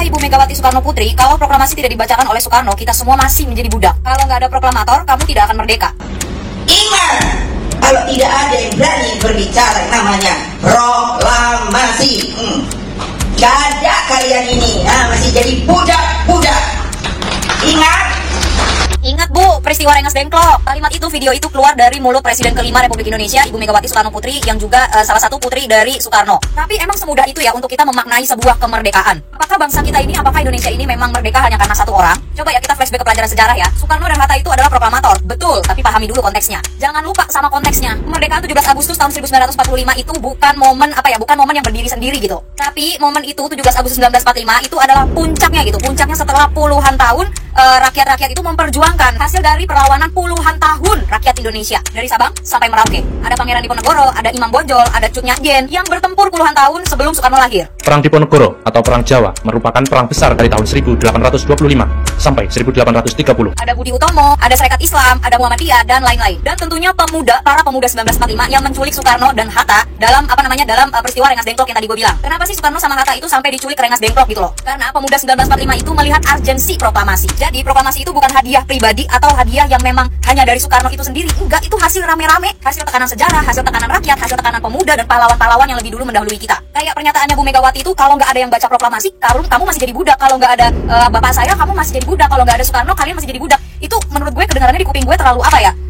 Kata Ibu Megawati Soekarno Putri, kalau proklamasi tidak dibacakan oleh Soekarno, kita semua masih menjadi budak. Kalau nggak ada proklamator, kamu tidak akan merdeka. Ingat, kalau tidak ada yang berani berbicara yang namanya proklamasi, gak ada kalian ini, masih jadi budak-budak. Ingat Bu, peristiwa Rengas Dengklok. Kalimat itu, video itu keluar dari mulut Presiden kelima Republik Indonesia, Ibu Megawati Soekarno Putri, yang juga salah satu putri dari Soekarno. Tapi emang semudah itu ya untuk kita memaknai sebuah kemerdekaan? Apakah bangsa kita ini, apakah Indonesia ini memang merdeka hanya karena satu orang? Coba ya kita flashback ke pelajaran sejarah ya. Soekarno dan Hatta itu adalah proklamator, betul, tapi pahami dulu konteksnya. Jangan lupa sama konteksnya. Kemerdekaan 17 Agustus tahun 1945 itu bukan momen bukan momen yang berdiri sendiri gitu. Tapi momen itu 17 Agustus 1945 itu adalah puncaknya gitu. Puncaknya setelah puluhan tahun rakyat-rakyat itu memperjuangkan hasil dari perlawanan puluhan tahun rakyat Indonesia dari Sabang sampai Merauke. Ada Pangeran Diponegoro, ada Imam Bonjol, ada Cut Nyak Dien yang bertempur puluhan tahun sebelum Soekarno lahir. Perang Diponegoro atau Perang Jawa merupakan perang besar dari tahun 1825 sampai 1830. Ada Budi Utomo, ada Serikat Islam, ada Muhammadiyah dan lain-lain. Dan tentunya para pemuda 1945 yang menculik Soekarno dan Hatta dalam dalam peristiwa Rengas Dengklok yang tadi gue bilang. Kenapa sih Soekarno sama Hatta itu sampai diculik Rengas Dengklok gitu loh? Karena pemuda 1945 itu melihat urgensi proklamasi. Jadi proklamasi itu bukan hadiah pribadi atau hadiah yang memang hanya dari Soekarno itu sendiri. Enggak, itu hasil rame-rame, hasil tekanan sejarah, hasil tekanan rakyat, hasil tekanan pemuda dan pahlawan-pahlawan yang lebih dulu mendahului kita. Kayak pernyataannya Bu Megawati itu, kalau nggak ada yang baca proklamasi, kamu masih jadi budak. Kalau nggak ada bapak saya, kamu masih jadi budak. Kalau nggak ada Soekarno, kalian masih jadi budak. Itu menurut gue kedengarannya di kuping gue terlalu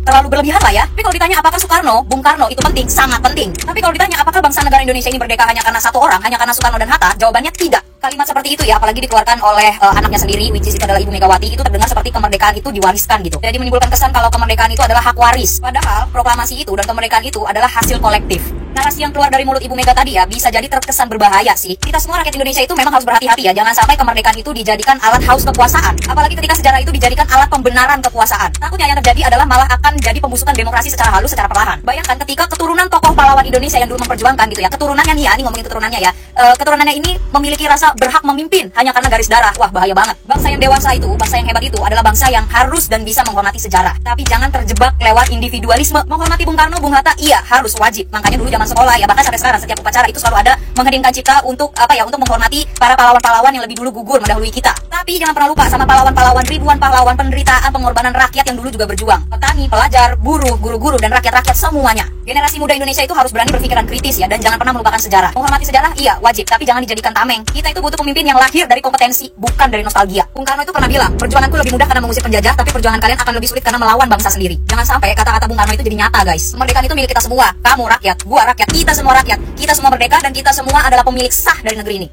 terlalu berlebihan lah ya. Tapi kalau ditanya apakah Soekarno, Bung Karno itu penting, sangat penting. Tapi kalau ditanya apakah bangsa negara Indonesia ini merdeka hanya karena satu orang, hanya karena Soekarno dan Hatta, jawabannya tidak. Kalimat seperti itu ya, apalagi dikeluarkan oleh anaknya sendiri, which is itu adalah Ibu Megawati, itu terdengar seperti kemerdekaan itu diwariskan gitu. Jadi menimbulkan kesan kalau kemerdekaan itu adalah hak waris. Padahal proklamasi itu dan kemerdekaan itu adalah hasil kolektif. Narasi yang keluar dari mulut Ibu Mega tadi ya bisa jadi terkesan berbahaya sih. Kita semua rakyat Indonesia itu memang harus berhati-hati ya. Jangan sampai kemerdekaan itu dijadikan alat haus kekuasaan. Apalagi ketika sejarah itu dijadikan alat pembenaran kekuasaan. Takutnya yang terjadi adalah malah akan jadi pembusukan demokrasi secara halus, secara perlahan. Bayangkan ketika keturunan tokoh pahlawan Indonesia yang dulu memperjuangkan gitu ya. Keturunannya nih ya, ini ngomongin keturunannya ya. Keturunannya ini memiliki rasa berhak memimpin hanya karena garis darah. Wah, bahaya banget. Bangsa yang dewasa itu, bangsa yang hebat itu adalah bangsa yang harus dan bisa menghormati sejarah. Tapi jangan terjebak lewat individualisme. Menghormati Bung Karno, Bung Hatta, iya harus wajib. Makanya dulu zaman sekolah ya, bahkan sampai sekarang setiap upacara itu selalu ada mengheningkan cipta untuk untuk menghormati para pahlawan-pahlawan yang lebih dulu gugur mendahului kita. Tapi jangan pernah lupa sama pahlawan-pahlawan, ribuan pahlawan, penderitaan, pengorbanan rakyat yang dulu juga berjuang. Petani, pelajar, buruh, guru-guru dan rakyat-rakyat semuanya. Generasi muda Indonesia itu harus berani berpikiran kritis ya, dan jangan pernah melupakan sejarah. Menghormati sejarah iya wajib, tapi jangan dijadikan tameng. Kita itu butuh pemimpin yang lahir dari kompetensi, bukan dari nostalgia. Bung Karno itu pernah bilang, perjuanganku lebih mudah karena mengusir penjajah, tapi perjuangan kalian akan lebih sulit karena melawan bangsa sendiri. Jangan sampai kata-kata Bung Karno itu jadi nyata guys. Kemerdekaan itu milik kita semua. Kamu rakyat, gua rakyat, kita semua merdeka, dan kita semua adalah pemilik sah dari negeri ini.